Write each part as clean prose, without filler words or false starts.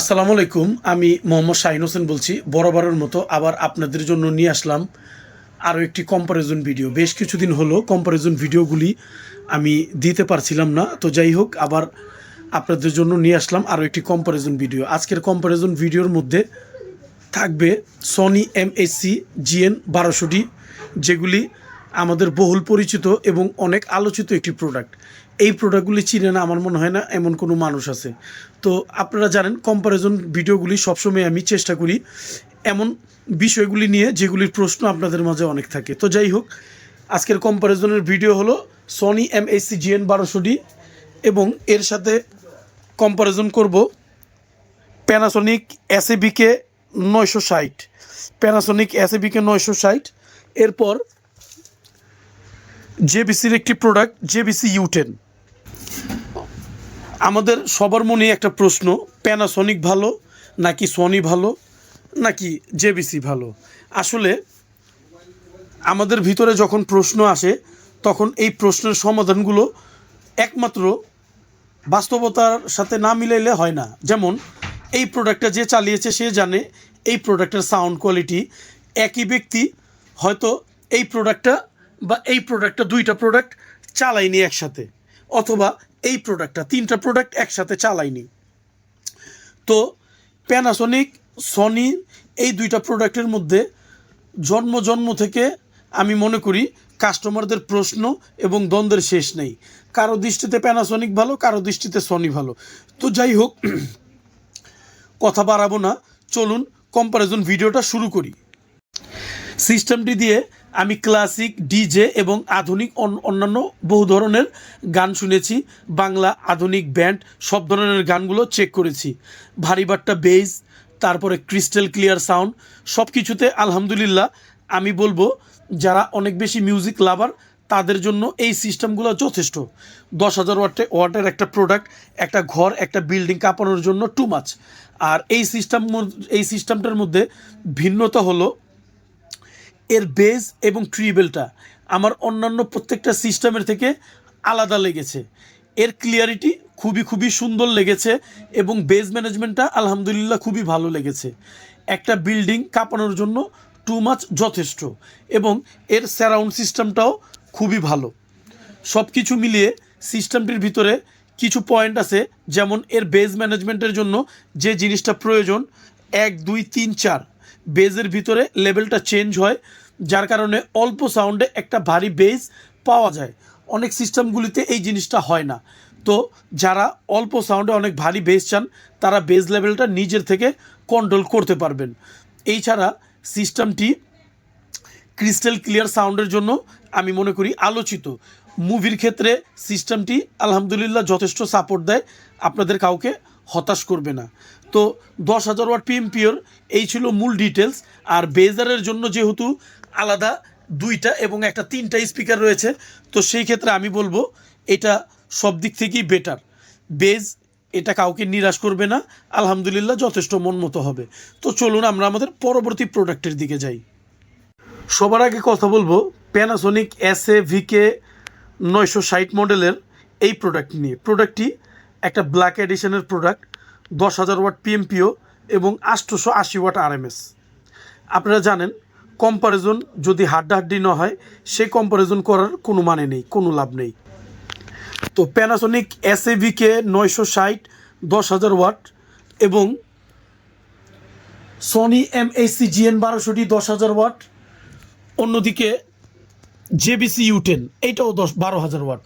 আসসালামু আলাইকুম। আমি মোহাম্মদ শাহিন হোসেন বলছি। বরাবরের মতো আবার আপনাদের জন্য নিয়ে আসলাম আরও একটি কম্প্যারিজন ভিডিও। বেশ কিছুদিন হলো কম্প্যারিজন ভিডিওগুলি আমি দিতে পারছিলাম না, তো যাই হোক আবার আপনাদের জন্য নিয়ে আসলাম আরও একটি কম্প্যারিজন ভিডিও। আজকের কম্প্যারিজন ভিডিওর মধ্যে থাকবে সনি এমএসসি জিএন 1200D, যেগুলি আমাদের বহুল পরিচিত এবং অনেক আলোচিত একটি প্রোডাক্ট। এই প্রোডাক্টগুলি চিনে না আমার মনে হয় না এমন কোনো মানুষ আছে। তো আপনারা জানেন কম্প্যারিজন ভিডিওগুলি সবসময় আমি চেষ্টা করি এমন বিষয়গুলি নিয়ে যেগুলির প্রশ্ন আপনাদের মাঝে অনেক থাকে। তো যাই হোক, আজকের কম্প্যারিজনের ভিডিও হলো সনি এমএসসি জিএন 1200D এবং এর সাথে কম্প্যারিজন করব প্যানাসোনিক এসএবিকে 960, প্যানাসোনিক এসএবিকে 960। এরপর জেবিসির একটি প্রোডাক্ট জেবিসি U10। আমাদের সবার মনে একটা প্রশ্ন, প্যানাসোনিক ভালো নাকি সনি ভালো নাকি জেবিসি ভালো? আসলে আমাদের ভিতরে যখন প্রশ্ন আসে তখন এই প্রশ্নের সমাধানগুলো একমাত্র বাস্তবতার সাথে না মিলাইলে হয় না। যেমন এই প্রোডাক্টটা যে চালিয়েছে সে জানে এই প্রোডাক্টের সাউন্ড কোয়ালিটি। একই ব্যক্তি হয়তো এই প্রোডাক্টটা বা এই প্রোডাক্টটা, দুইটা প্রোডাক্ট চালায়নি একসাথে, অথবা এই প্রোডাক্টটা তিনটা প্রোডাক্ট একসাথে চালায়নি। তো প্যানাসোনিক সনি এই দুইটা প্রোডাক্টের মধ্যে জন্ম থেকে আমি মনে করি কাস্টমারদের প্রশ্ন এবং দ্বন্দ্বের শেষ নেই। কারো দৃষ্টিতে প্যানাসোনিক ভালো, কারো দৃষ্টিতে সনি ভালো। তো যাই হোক, কথা বাড়াবো না, চলুন কম্প্যারিজন ভিডিওটা শুরু করি। সিস্টেমটি দিয়ে আমি ক্লাসিক, ডিজে এবং আধুনিক অন্যান্য বহু ধরনের গান শুনেছি। বাংলা, আধুনিক, ব্যান্ড সব ধরনের গানগুলো চেক করেছি। ভারী বাট্টা বেস, তারপরে ক্রিস্টাল ক্লিয়ার সাউন্ড, সব কিছুতে আলহামদুলিল্লাহ আমি বলবো যারা অনেক বেশি মিউজিক লাভার তাদের জন্য এই সিস্টেমগুলো যথেষ্ট। 10,000 ওয়াটের একটা প্রোডাক্ট একটা ঘর, একটা বিল্ডিং কাঁপানোর জন্য টু মাচ। আর এই সিস্টেমটার মধ্যে ভিন্নতা হলো এর বেজ এবং ট্রিবেলটা আমার অন্যান্য প্রত্যেকটা সিস্টেমের থেকে আলাদা লেগেছে। এর ক্লিয়ারিটি খুবই সুন্দর লেগেছে এবং বেজ ম্যানেজমেন্টটা আলহামদুলিল্লাহ খুবই ভালো লেগেছে। একটা বিল্ডিং কাঁপানোর জন্য টু মাচ যথেষ্ট এবং এর সারাউন্ড সিস্টেমটাও খুবই ভালো। সব কিছু মিলিয়ে সিস্টেমটির ভিতরে কিছু পয়েন্ট আছে, যেমন এর বেজ ম্যানেজমেন্টের জন্য যে জিনিসটা প্রয়োজন 1, 2, 3, 4 বেজের ভিতরে লেভেলটা চেঞ্জ হয়, যার কারণে অল্প সাউন্ডে একটা ভারী বেজ পাওয়া যায়। অনেক সিস্টেমগুলিতে এই জিনিসটা হয় না। তো যারা অল্প সাউন্ডে অনেক ভারী বেজ চান তারা বেজ লেভেলটা নিজের থেকে কন্ট্রোল করতে পারবেন। এই ছাড়া সিস্টেমটি ক্রিস্টাল ক্লিয়ার সাউন্ডের জন্য আমি মনে করি আলোচিত। মুভির ক্ষেত্রে সিস্টেমটি আলহামদুলিল্লাহ যথেষ্ট সাপোর্ট দেয়, আপনাদের কাউকে হতাশ করবে না। তো 10,000 ওয়াট পিএমপিওর এই ছিল মূল ডিটেলস। আর বেজারের জন্য যেহেতু আলাদা 2টা এবং একটা 3টা স্পিকার রয়েছে, তো সেই ক্ষেত্রে আমি বলবো এটা সব দিক থেকেই বেটার। বেজ এটা কাউকে নিরাশ করবে না, আলহামদুলিল্লাহ যথেষ্ট মন মতো হবে। তো চলুন আমরা আমাদের পরবর্তী প্রোডাক্টের দিকে যাই। সবার আগে কথা বলবো প্যানাসোনিক এসএভিকে 960 মডেলের এই প্রোডাক্ট নিয়ে। প্রোডাক্টটি একটা ব্ল্যাক এডিশনের প্রোডাক্ট, 10,000 ওয়াট পিএমপিও এবং 880 ওয়াট আরএমএস। আপনারা জানেন কম্প্যারিজন যদি হাড্ডাহাড্ডি না হয় সেই কম্প্যারিজন করার কোনো মানে নেই, কোনো লাভ নেই। তো প্যানাসোনিক এসএভিকে 960 10,000 ওয়াট এবং Sony MSC GN 1200D 10,000 watt, অন্যদিকে জেবিসি U10 এইটাও 12,000 ওয়াট।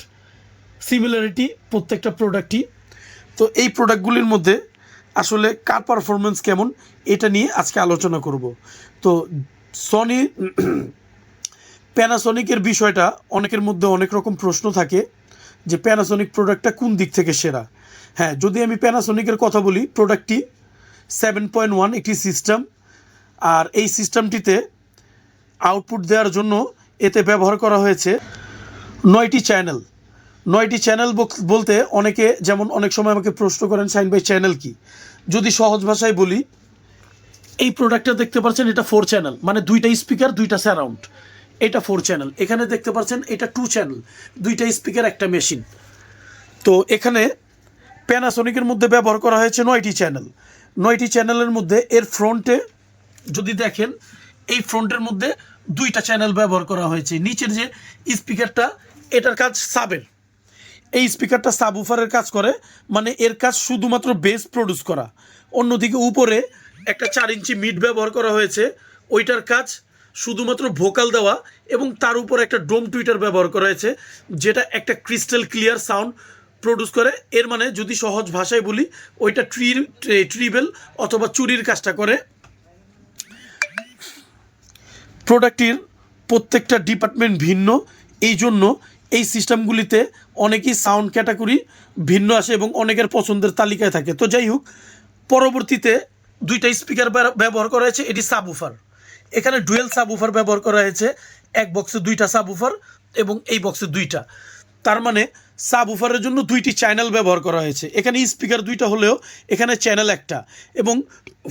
সিমিলারিটি প্রত্যেকটা প্রোডাক্টই। তো এই প্রোডাক্টগুলির মধ্যে আসলে কার পারফরমেন্স কেমন এটা নিয়ে আজকে আলোচনা করব। তো সনি প্যানাসোনিকের বিষয়টা অনেকের মধ্যে অনেক রকম প্রশ্ন থাকে যে প্যানাসোনিক প্রোডাক্টটা কোন দিক থেকে সেরা। হ্যাঁ, যদি আমি প্যানাসোনিকের কথা বলি, প্রোডাক্টটি 7.1 একটি সিস্টেম। আর এই সিস্টেমটিতে আউটপুট দেওয়ার জন্য এতে ব্যবহার করা হয়েছে 9টি চ্যানেল। 9টি চ্যানেল বলতে অনেকে যেমন অনেক সময় আমাকে প্রশ্ন করেন, শাহিন ভাই চ্যানেল কি? যদি সহজ ভাষায় বলি, এই প্রোডাক্টটা দেখতে পাচ্ছেন এটা 4 চ্যানেল, মানে 2টা স্পিকার 2টা সারাউন্ড, এটা 4 চ্যানেল। এখানে দেখতে পাচ্ছেন এটা 2 চ্যানেল, 2টা স্পিকার একটা মেশিন। তো এখানে প্যানাসোনিকের মধ্যে ব্যবহার করা হয়েছে 9টি চ্যানেল। 9টি চ্যানেলের মধ্যে এর ফ্রন্টে যদি দেখেন, এই ফ্রন্টের মধ্যে 2টা চ্যানেল ব্যবহার করা হয়েছে। নিচের যে স্পিকারটা, এটার কাজ সাবের, এই স্পিকারটা সাবউফারের কাজ করে, মানে এর কাজ শুধুমাত্র বেস প্রডিউস করা। অন্যদিকে উপরে একটা 4 ইঞ্চি মিড ব্যবহার করা হয়েছে, ওইটার কাজ শুধুমাত্র ভোকাল দেওয়া, এবং তার উপর একটা ডোম টুইটার ব্যবহার করা হয়েছে, যেটা একটা ক্রিস্টাল ক্লিয়ার সাউন্ড প্রডিউস করে। এর মানে যদি সহজ ভাষায় বলি, ওইটা ট্রিবেল অথবা চুরির কাজটা করে। প্রোডাক্টটির প্রত্যেকটা ডিপার্টমেন্ট ভিন্ন, এই জন্য এই সিস্টেমগুলিতে অনেকেই সাউন্ড ক্যাটাগরি ভিন্ন আসে এবং অনেকের পছন্দের তালিকায় থাকে। তো যাই হোক, পরবর্তীতে 2টা স্পিকার ব্যবহার করা হয়েছে, এটি সাবউফার। এখানে ডুয়েল সাবউফার ব্যবহার করা হয়েছে, এক বক্সে 2টা সাবউফার এবং এই বক্সে 2টা। তার মানে সাবউফারের জন্য 2টি চ্যানেল ব্যবহার করা হয়েছে। এখানে স্পিকার 2টা হলেও এখানে চ্যানেল একটা, এবং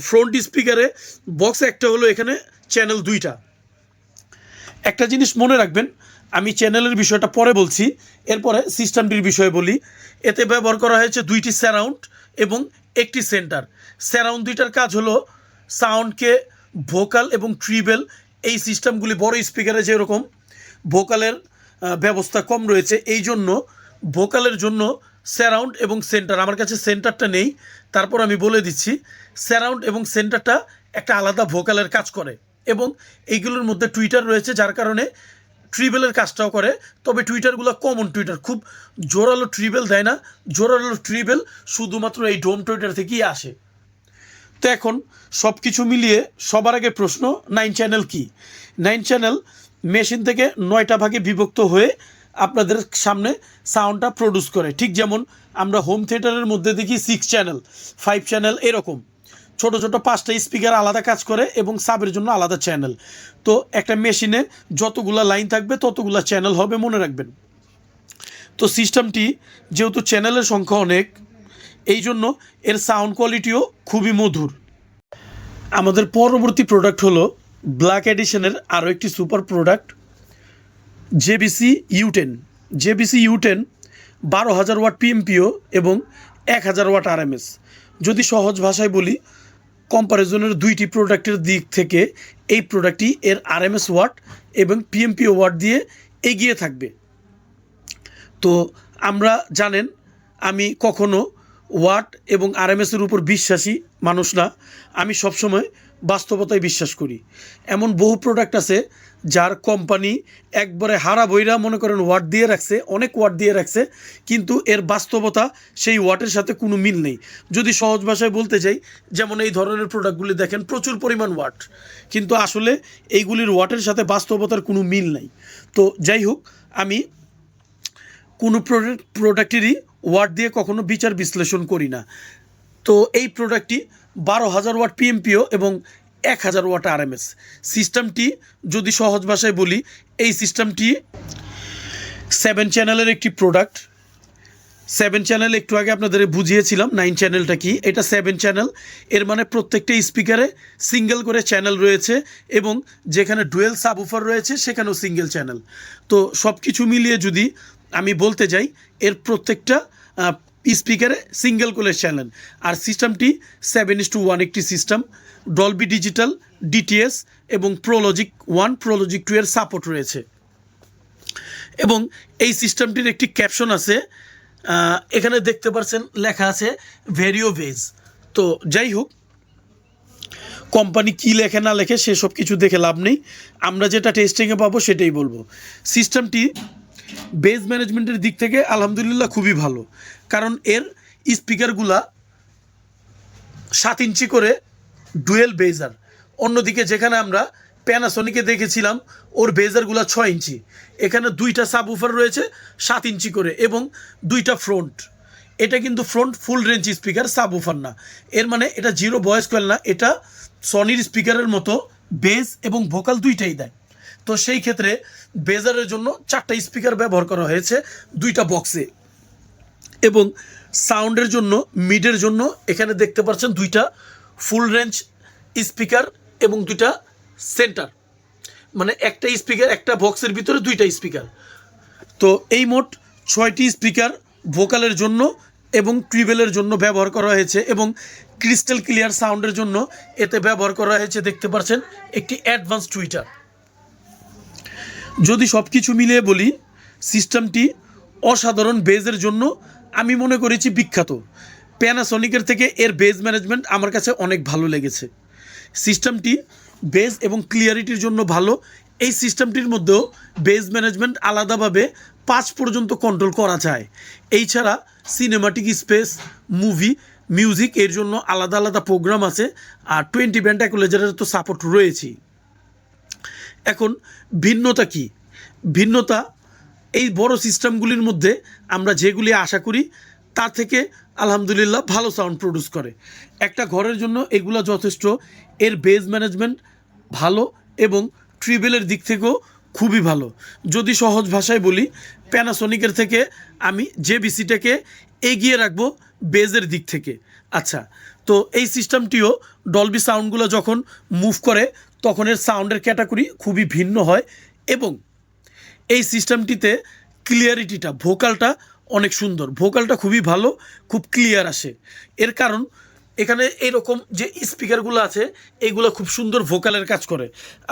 ফ্রন্ট স্পিকারে বক্স একটা হলেও এখানে চ্যানেল 2টা। একটা জিনিস মনে রাখবেন, আমি চ্যানেলের বিষয়টা পরে বলছি, এরপরে সিস্টেমটির বিষয়ে বলি। এতে ব্যবহার করা হয়েছে 2টি সারাউন্ড এবং একটি সেন্টার। সারাউন্ড 2টার কাজ হলো সাউন্ডকে ভোকাল এবং ট্রিবেল, এই সিস্টেমগুলি বড় স্পিকারে যেরকম ভোকালের ব্যবস্থা কম রয়েছে, এই জন্য ভোকালের জন্য সারাউন্ড এবং সেন্টার। আমার কাছে সেন্টারটা নেই, তারপর আমি বলে দিচ্ছি। সারাউন্ড এবং সেন্টারটা একটা আলাদা ভোকালের কাজ করে, এবং এইগুলোর মধ্যে টুইটার রয়েছে, যার কারণে ট্রিবেলের কাজটাও করে। তবে টুইটারগুলো কমন টুইটার, খুব জোরালো ট্রিবেল দেয় না। জোরালো ট্রিবেল শুধুমাত্র এই ডোম টুইটার থেকেই আসে। তো এখন সব কিছু মিলিয়ে সবার আগে প্রশ্ন, 9 চ্যানেল কি? 9 চ্যানেল মেশিন থেকে 9টা ভাগে বিভক্ত হয়ে আপনাদের সামনে সাউন্ডটা প্রডিউস করে। ঠিক যেমন আমরা হোম থিয়েটারের মধ্যে দেখি 6 চ্যানেল, 5 চ্যানেল, এরকম ছোট ছোট 5টা স্পিকার আলাদা কাজ করে এবং সাবের জন্য আলাদা চ্যানেল। তো একটা মেশিনে যতগুলা লাইন থাকবে ততগুলা চ্যানেল হবে, মনে রাখবেন। তো সিস্টেমটি যেহেতু চ্যানেলের সংখ্যা অনেক, এই জন্য এর সাউন্ড কোয়ালিটিও খুবই মধুর। আমাদের পরবর্তী প্রোডাক্ট হলো ব্ল্যাক এডিশনের আরও একটি super product, JBC U10। JBC U10 12,000 watt PMPO এবং 1,000 ওয়াট RMS। যদি সহজ ভাষায় বলি, কম্পারিজনের 2টি প্রোডাক্টের দিক থেকে এই প্রোডাক্টটি এর RMS ওয়াট এবং PMPO ওয়াট দিয়ে এগিয়ে থাকবে। তো আমরা জানেন, আমি কখনো ওয়াট এবং RMSের উপর বিশ্বাসী মানুষ না, আমি সবসময় বাস্তবতায় বিশ্বাস করি। এমন বহু প্রোডাক্ট আছে যার কোম্পানি একবারে হারা বইরা মনে করেন ওয়াট দিয়ে রাখছে, অনেক ওয়াট দিয়ে রাখছে, কিন্তু এর বাস্তবতা সেই ওয়াটের সাথে কোনো মিল নেই। যদি সহজ ভাষায় বলতে যাই, যেমন এই ধরনের প্রোডাক্টগুলি দেখেন প্রচুর পরিমাণ ওয়াট, কিন্তু আসলে এইগুলির ওয়াটের সাথে বাস্তবতার কোনো মিল নাই। তো যাই হোক, আমি কোনো প্রোডাক্টেরই ওয়াট দিয়ে কখনো বিচার বিশ্লেষণ করি না। তো এই প্রোডাক্টটি 12,000 ওয়াট PMPO এবং 1,000 ওয়াট RMS। সিস্টেমটি যদি সহজ ভাষায় বলি, এই সিস্টেমটি 7 চ্যানেলের একটি প্রোডাক্ট। 7 চ্যানেল একটু আগে আপনাদের বুঝিয়েছিলাম 9 চ্যানেলটা কি। এটা 7 চ্যানেল, এর মানে প্রত্যেকটা স্পিকারে সিঙ্গেল করে চ্যানেল রয়েছে, এবং যেখানে ডুয়েল সাবউফার রয়েছে সেখানেও সিঙ্গেল চ্যানেল। তো সব কিছু মিলিয়ে যদি আমি বলতে যাই, এর প্রত্যেকটা স্পিকারে সিঙ্গেল করে চ্যানেল। আর সিস্টেমটি 7:1 একটি সিস্টেম। ডলবি ডিজিটাল, DTS এবং প্রোলজিক 1, প্রোলজিক 2 এর সাপোর্ট রয়েছে। এবং এই সিস্টেমটির একটি ক্যাপশন আছে, এখানে দেখতে পাচ্ছেন লেখা আছে ভেরিও বেজ। তো যাই হোক, কোম্পানি কী লেখে না লেখে সেসব কিছু দেখে লাভ নেই, আমরা যেটা টেস্টিংয়ে পাবো সেটাই বলবো। সিস্টেমটি বেজ ম্যানেজমেন্টের দিক থেকে আলহামদুলিল্লাহ খুবই ভালো, কারণ এর স্পিকারগুলা 7 ইঞ্চি করে ডুয়েল বেজার। অন্যদিকে যেখানে আমরা প্যানাসনিকে দেখেছিলাম ওর বেজারগুলো 6 ইঞ্চি, এখানে 2টা সাবউফার রয়েছে 7 ইঞ্চি করে এবং 2টা ফ্রন্ট। এটা কিন্তু front full range speaker, subwoofer না। এর মানে এটা জিরো ভয়েস কয়েল না, এটা সনির স্পিকারের মতো বেজ এবং ভোকাল 2টাই দেয়। তো সেই ক্ষেত্রে বেজারের জন্য 4টা স্পিকার ব্যবহার করা হয়েছে 2টা বক্সে, এবং সাউন্ডের জন্য মিডের জন্য এখানে দেখতে পাচ্ছেন 2টা ফুল রেঞ্জ স্পিকার এবং 2টা সেন্টার, মানে একটা স্পিকার একটা বক্সের ভিতরে 2টা স্পিকার। তো এই মোট 6টি স্পিকার ভোকালের জন্য এবং ট্রিবেলের জন্য ব্যবহার করা হয়েছে, এবং ক্রিস্টাল ক্লিয়ার সাউন্ডের জন্য এতে ব্যবহার করা হয়েছে, দেখতে পাচ্ছেন, একটি অ্যাডভান্স টুইটার। যদি সব কিছু মিলিয়ে বলি, সিস্টেমটি অসাধারণ বেজের জন্য আমি মনে করেছি বিখ্যাত। প্যানাসনিকের থেকে এর বেজ ম্যানেজমেন্ট আমার কাছে অনেক ভালো লেগেছে। সিস্টেমটি বেজ এবং ক্লিয়ারিটির জন্য ভালো। এই সিস্টেমটির মধ্যেও বেজ ম্যানেজমেন্ট আলাদাভাবে 5 পর্যন্ত কন্ট্রোল করা যায়। এই ছাড়া সিনেমাটিক স্পেস, মুভি, মিউজিক এর জন্য আলাদা আলাদা প্রোগ্রাম আছে। আর 20 ব্যান্ড অ্যাকুলেজারের তো সাপোর্ট রয়েছেই। এখন ভিন্নতা কি? ভিন্নতা এই বড় সিস্টেমগুলির মধ্যে আমরা যেগুলি আশা করি তার থেকে আলহামদুলিল্লাহ ভালো সাউন্ড প্রডিউস করে। একটা ঘরের জন্য এগুলো যথেষ্ট। এর বেজ ম্যানেজমেন্ট ভালো এবং ট্রিবেলের দিক থেকেও খুবই ভালো। যদি সহজ ভাষায় বলি, প্যানাসনিকের থেকে আমি জেবিসিটাকে এগিয়ে রাখবো বেজের দিক থেকে। আচ্ছা, তো এই সিস্টেমটিও ডলবি সাউন্ডগুলো যখন মুভ করে তখন এর সাউন্ডের ক্যাটাগরি খুবই ভিন্ন হয় এবং এই সিস্টেমটিতে ক্লিয়ারিটিটা, ভোকালটা অনেক সুন্দর। ভোকালটা খুবই ভালো, খুব ক্লিয়ার আসে। এর কারণ এখানে এরকম যে স্পিকারগুলো আছে এগুলো খুব সুন্দর ভোকালের কাজ করে।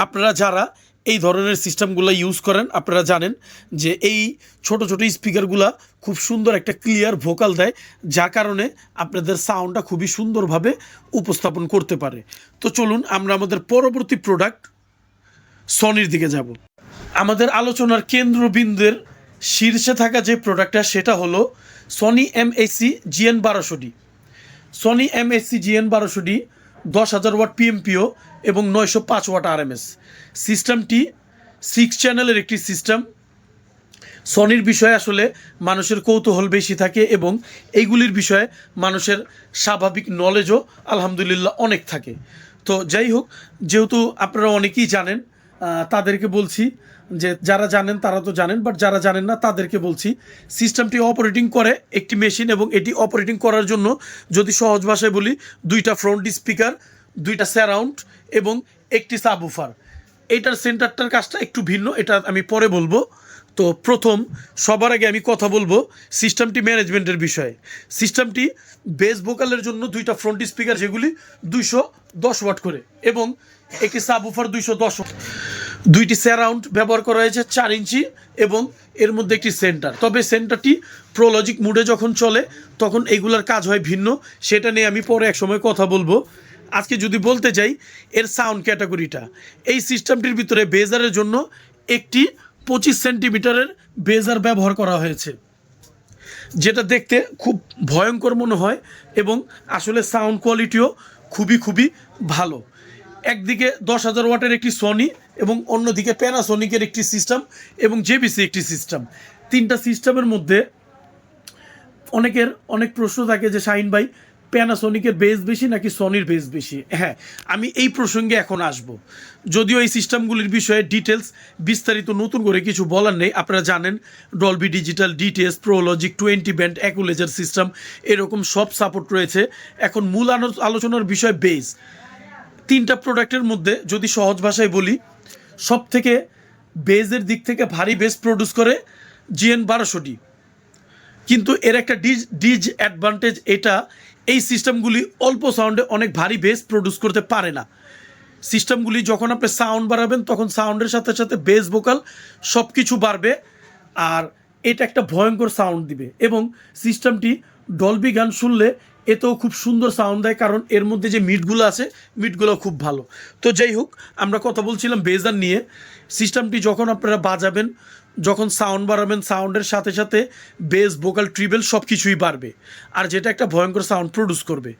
আপনারা যারা এই ধরনের সিস্টেমগুলো ইউজ করেন আপনারা জানেন যে এই ছোট ছোট স্পিকারগুলো খুব সুন্দর একটা ক্লিয়ার ভোকাল দেয়, যা কারণে আপনাদের সাউন্ডটা খুবই সুন্দরভাবে উপস্থাপন করতে পারে। তো চলুন আমরা আমাদের পরবর্তী প্রোডাক্ট সনির দিকে যাব। আমাদের আলোচনার কেন্দ্রবিন্দুর শীর্ষে থাকা যে প্রোডাক্টটা সেটা হলো Sony MSC GN 1200D। Sony MSC GN 1200D 10,000 watt PMPO এবং 905 ওয়াট আরএমএস। সিস্টেমটি 6 চ্যানেলের একটি সিস্টেম। সনির বিষয়ে আসলে মানুষের কৌতূহল বেশি থাকে এবং এইগুলির বিষয়ে মানুষের স্বাভাবিক নলেজও আলহামদুলিল্লাহ অনেক থাকে। তো যাই হোক, যেহেতু আপনারা অনেকেই জানেন, তাদেরকে বলছি যে যারা জানেন তারা তো জানেন, বাট যারা জানেন না তাদেরকে বলছি, সিস্টেমটি অপারেটিং করে একটি মেশিন এবং এটি অপারেটিং করার জন্য যদি সহজ ভাষায় বলি, 2টা ফ্রন্ট স্পিকার, 2টা সারাউন্ড এবং একটি সাবউফার। এইটার সেন্টারটার কাজটা একটু ভিন্ন, এটা আমি পরে বলবো। তো প্রথম সবার আগে আমি কথা বলবো সিস্টেমটি ম্যানেজমেন্টের বিষয়ে। সিস্টেমটি বেস ভোকালের জন্য 2টা ফ্রন্ট স্পিকার যেগুলি 210 ওয়াট করে এবং একটি সাবউফার 210 ওয়াট, 2টি সারাউন্ড ব্যবহার করা হয়েছে 4 ইঞ্চি এবং এর মধ্যে একটি সেন্টার। তবে সেন্টারটি প্রোলজিক মুডে যখন চলে তখন এইগুলার কাজ হয় ভিন্ন, সেটা নিয়ে আমি পরে এক সময় কথা বলবো। আজকে যদি বলতে যাই এর সাউন্ড ক্যাটাগরিটা, এই সিস্টেমটির ভিতরে বেজারের জন্য একটি 25 সেন্টিমিটারের বেজার ব্যবহার করা হয়েছে, যেটা দেখতে খুব ভয়ঙ্কর মনে হয় এবং আসলে সাউন্ড কোয়ালিটিও খুবই ভালো। একদিকে 10,000 ওয়াটের একটি সনি এবং অন্যদিকে প্যানাসনিকের একটি সিস্টেম এবং জেবিসি একটি সিস্টেম। 3টা সিস্টেমের মধ্যে অনেকের অনেক প্রশ্ন থাকে যে শাহিন ভাই, প্যানাসনিকের বেস বেশি নাকি সনির বেস বেশি? হ্যাঁ, আমি এই প্রসঙ্গে এখন আসব। যদিও এই সিস্টেমগুলির বিষয়ে ডিটেলস বিস্তারিত নতুন করে কিছু বলার নেই, আপনারা জানেন Dolby digital, DTS, pro logic, 20 band equaliser system এরকম সব সাপোর্ট রয়েছে। এখন মূল আলোচনার বিষয় বেস। 3টা প্রোডাক্টের মধ্যে যদি সহজ ভাষায় বলি, সব থেকে বেজের দিক থেকে ভারী বেস প্রডিউস করে জিএন 1200D। কিন্তু এর একটা ডিসঅ্যাডভান্টেজ এটা, এই সিস্টেমগুলি অল্প সাউন্ডে অনেক ভারী বেস প্রডিউস করতে পারে না। সিস্টেমগুলি যখন আপনি সাউন্ড বাড়াবেন তখন সাউন্ডের সাথে সাথে বেস ভোকাল সব কিছু বাড়বে আর এটা একটা ভয়ঙ্কর সাউন্ড দিবে। এবং সিস্টেমটি ডলবি গান শুনলে এতেও খুব সুন্দর সাউন্ড দেয়, কারণ এর মধ্যে যে মিটগুলো আছে মিটগুলো খুব ভালো। তো যাই হোক, আমরা কথা বলছিলাম বেজার নিয়ে। সিস্টেমটি যখন আপনারা বাজাবেন, যখন সাউন্ড বাড়াবেন, সাউন্ডের সাথে সাথে বেস, ভোকাল, ট্রিবেল সব কিছুই বাড়বে আর যেটা একটা ভয়ঙ্কর সাউন্ড প্রডিউস করবে।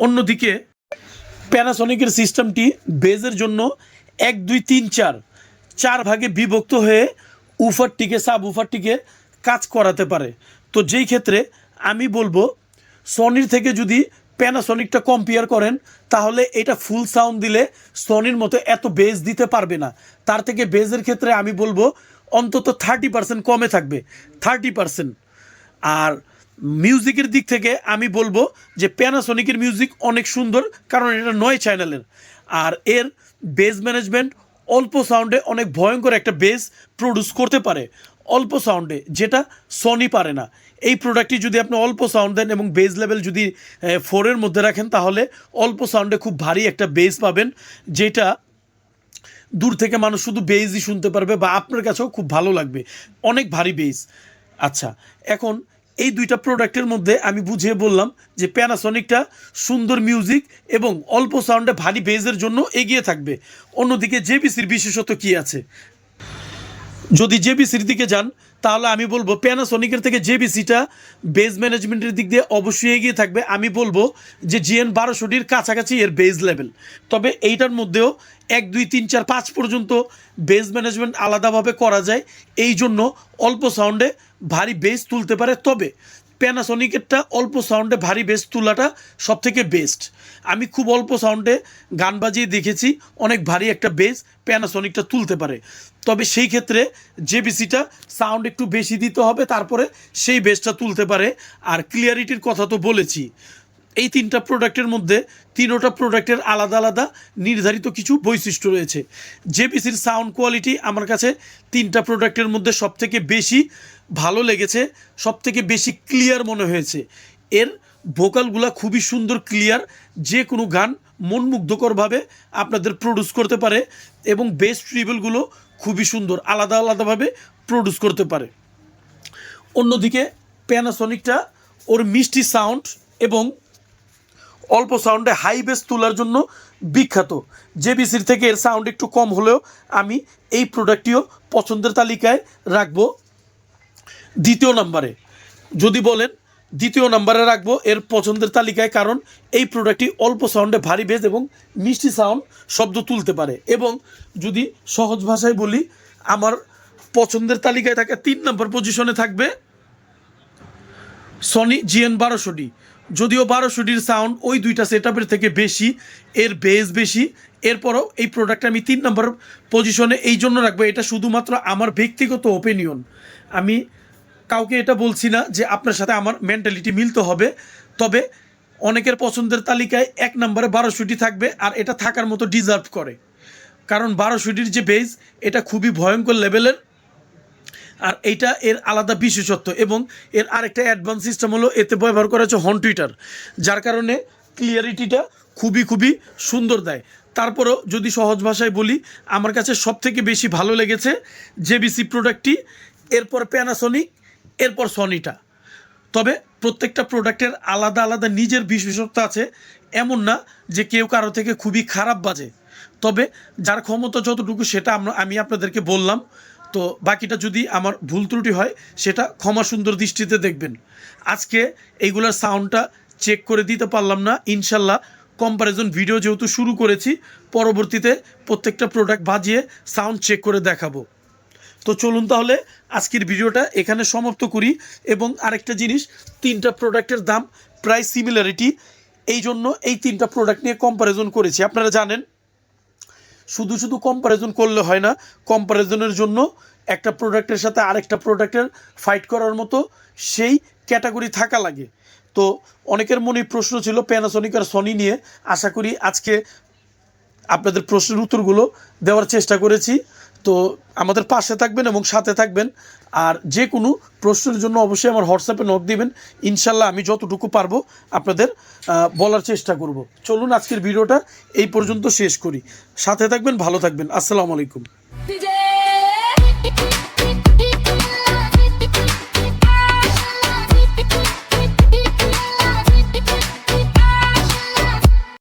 অন্যদিকে প্যানাসনিকের সিস্টেমটি বেজের জন্য 1, 2, 3, 4 ভাগে বিভক্ত হয়ে উফারটিকে, সাব উফারটিকে কাজ করাতে পারে। তো যেই ক্ষেত্রে আমি বলবো সনির থেকে যদি প্যানাসনিকটা কম্পেয়ার করেন তাহলে এটা ফুল সাউন্ড দিলে সনির মতো এত বেস দিতে পারবে না। তার থেকে বেজের ক্ষেত্রে আমি বলবো অন্তত 30% কমে থাকবে, 30%। আর মিউজিকের দিক থেকে আমি বলবো যে প্যানাসনিকের মিউজিক অনেক সুন্দর, কারণ এটা 9 চ্যানেলের আর এর বেস ম্যানেজমেন্ট অল্প সাউন্ডে অনেক ভয়ঙ্কর একটা বেস প্রডিউস করতে পারে। অল্প সাউন্ডে, যেটা সনি পারে না। এই প্রোডাক্টটি যদি আপনি অল্প সাউন্ড দেন এবং বেস লেভেল যদি 4-এর মধ্যে রাখেন, তাহলে অল্প সাউন্ডে খুব ভারী একটা বেস পাবেন, যেটা দূর থেকে মানুষ শুধু বেসই শুনতে পারবে বা আপনার কাছেও খুব ভালো লাগবে, অনেক ভারী বেস। আচ্ছা, এখন এই দুইটা প্রোডাক্টের মধ্যে আমি বুঝিয়ে বললাম যে প্যানাসনিকটা সুন্দর মিউজিক এবং অল্প সাউন্ডে ভারী বেজের জন্য এগিয়ে থাকবে। অন্যদিকে জেবিসির বিশেষত্ব কী আছে? যদি জেবিসির দিকে যান, তাহলে আমি বলবো প্যানাসনিকের থেকে জেবিসিটা বেজ ম্যানেজমেন্টের দিক দিয়ে অবশ্যই এগিয়ে থাকবে। আমি বলবো যে GN1200-টির কাছাকাছি এর বেজ লেভেল। তবে এইটার মধ্যেও 1, 2, 3, 4, 5 পর্যন্ত বেজ ম্যানেজমেন্ট আলাদাভাবে করা যায়, এই জন্য অল্প সাউন্ডে ভারী বেস তুলতে পারে। তবে প্যানাসনিকেরটা অল্প সাউন্ডে ভারী বেস তোলাটা সবথেকে বেস্ট। আমি খুব অল্প সাউন্ডে গান বাজিয়ে দেখেছি, অনেক ভারী একটা বেস প্যানাসনিকটা তুলতে পারে। তবে সেই ক্ষেত্রে জেবিসিটা সাউন্ড একটু বেশি দিতে হবে, তারপরে সেই বেসটা তুলতে পারে। আর ক্লিয়ারিটির কথা তো বলেছি। এই তিনটা প্রোডাক্টের মধ্যে তিনোটা প্রোডাক্টের আলাদা আলাদা নির্ধারিত কিছু বৈশিষ্ট্য রয়েছে। জেবিসির সাউন্ড কোয়ালিটি আমার কাছে তিনটা প্রোডাক্টের মধ্যে সবথেকে বেশি ভালো লেগেছে, সবথেকে বেশি ক্লিয়ার মনে হয়েছে। এর ভোকালগুলো খুবই সুন্দর, ক্লিয়ার, যে কোনো গান মনমুগ্ধকরভাবে আপনাদের প্রডিউস করতে পারে এবং বেস ট্রিবলগুলো খুবই সুন্দর, আলাদা আলাদাভাবে প্রডিউস করতে পারে। অন্যদিকে প্যানাসনিকটা ওর মিষ্টি সাউন্ড এবং অল্প সাউন্ডে হাই বেস তোলার জন্য বিখ্যাত। জেবিসির থেকে এর সাউন্ড একটু কম হলেও আমি এই প্রোডাক্টটিও পছন্দের তালিকায় রাখবো দ্বিতীয় নম্বরে। যদি বলেন দ্বিতীয় নম্বরে রাখবো এর পছন্দের তালিকায়, কারণ এই প্রোডাক্টটি অল্প সাউন্ডে ভারী বেস এবং মিষ্টি সাউন্ড শব্দ তুলতে পারে। এবং যদি সহজ ভাষায় বলি, আমার পছন্দের তালিকায় থাকা 3 নম্বর পজিশনে থাকবে সনি GN1200-টি। যদিও 1200-টির সাউন্ড ওই দুইটা সেটআপের থেকে বেশি, এর বেস বেশি, এরপরও এই প্রোডাক্টটা আমি 3 নম্বর পজিশনে এই জন্য রাখবো। এটা শুধুমাত্র আমার ব্যক্তিগত ওপিনিয়ন, আমি কাউকে এটা বলছি না যে আপনার সাথে আমার মেন্টালিটি মিলতে হবে। তবে অনেকের পছন্দের তালিকায় 1 নম্বরে 1200-টি থাকবে, আর এটা থাকার মতো ডিজার্ভ করে, কারণ 1200-টির যে বেস এটা খুবই ভয়ঙ্কর লেভেলের। আর এইটা এর আলাদা বিশেষত্ব, এবং এর আরেকটা অ্যাডভান্স সিস্টেম হলো এতে ব্যবহার করা হচ্ছে হর্ন টুইটার, যার কারণে ক্লিয়ারিটিটা খুবই সুন্দর দেয়। তারপরও যদি সহজ ভাষায় বলি, আমার কাছে সবথেকে বেশি ভালো লেগেছে জেবিসি প্রোডাক্টটি, এরপর প্যানাসনিক, এরপর সনিটা। তবে প্রত্যেকটা প্রোডাক্টের আলাদা আলাদা নিজের বিশেষত্ব আছে, এমন না যে কেউ কারো থেকে খুবই খারাপ বাজে। তবে যার ক্ষমতা যতটুকু সেটা আমি আপনাদেরকে বললাম। তো বাকিটা যদি আমার ভুল ত্রুটি হয় সেটা ক্ষমা সুন্দর দৃষ্টিতে দেখবেন। আজকে এইগুলোর সাউন্ডটা চেক করে দিতে পারলাম না, ইনশাল্লাহ কম্প্যারিজন ভিডিও যেহেতু শুরু করেছি, পরবর্তীতে প্রত্যেকটা প্রোডাক্ট বাজিয়ে সাউন্ড চেক করে দেখাবো। তো চলুন তাহলে আজকের ভিডিওটা এখানে সমাপ্ত করি। এবং আরেকটা জিনিস, 3টা প্রোডাক্টের দাম প্রায় সিমিলারিটি, এই জন্য এই 3টা প্রোডাক্ট নিয়ে কম্প্যারিজন করেছি। আপনারা জানেন শুধু কম্প্যারিজন করলে হয় না, কম্প্যারিজনের জন্য একটা প্রোডাক্টের সাথে আরেকটা প্রোডাক্টের ফাইট করার মতো সেই ক্যাটাগরি থাকা লাগে। তো অনেকের মনে প্রশ্ন ছিল প্যানাসনিক আর সনি নিয়ে। আশা করি আজকে আপনাদের প্রশ্নের উত্তরগুলো দেওয়ার চেষ্টা করেছি। তো আমাদের পাশে থাকবেন এবং সাথে থাকবেন। আর যে কোনো প্রশ্নের জন্য অবশ্যই আমার হোয়াটসঅ্যাপে নক দিবেন, ইনশাল্লাহ আমি যতটুকু পারবো আপনাদের বলার চেষ্টা করব। চলুন আজকের ভিডিওটা এই পর্যন্ত শেষ করি। সাথে থাকবেন, ভালো থাকবেন। আসসালামু আলাইকুম।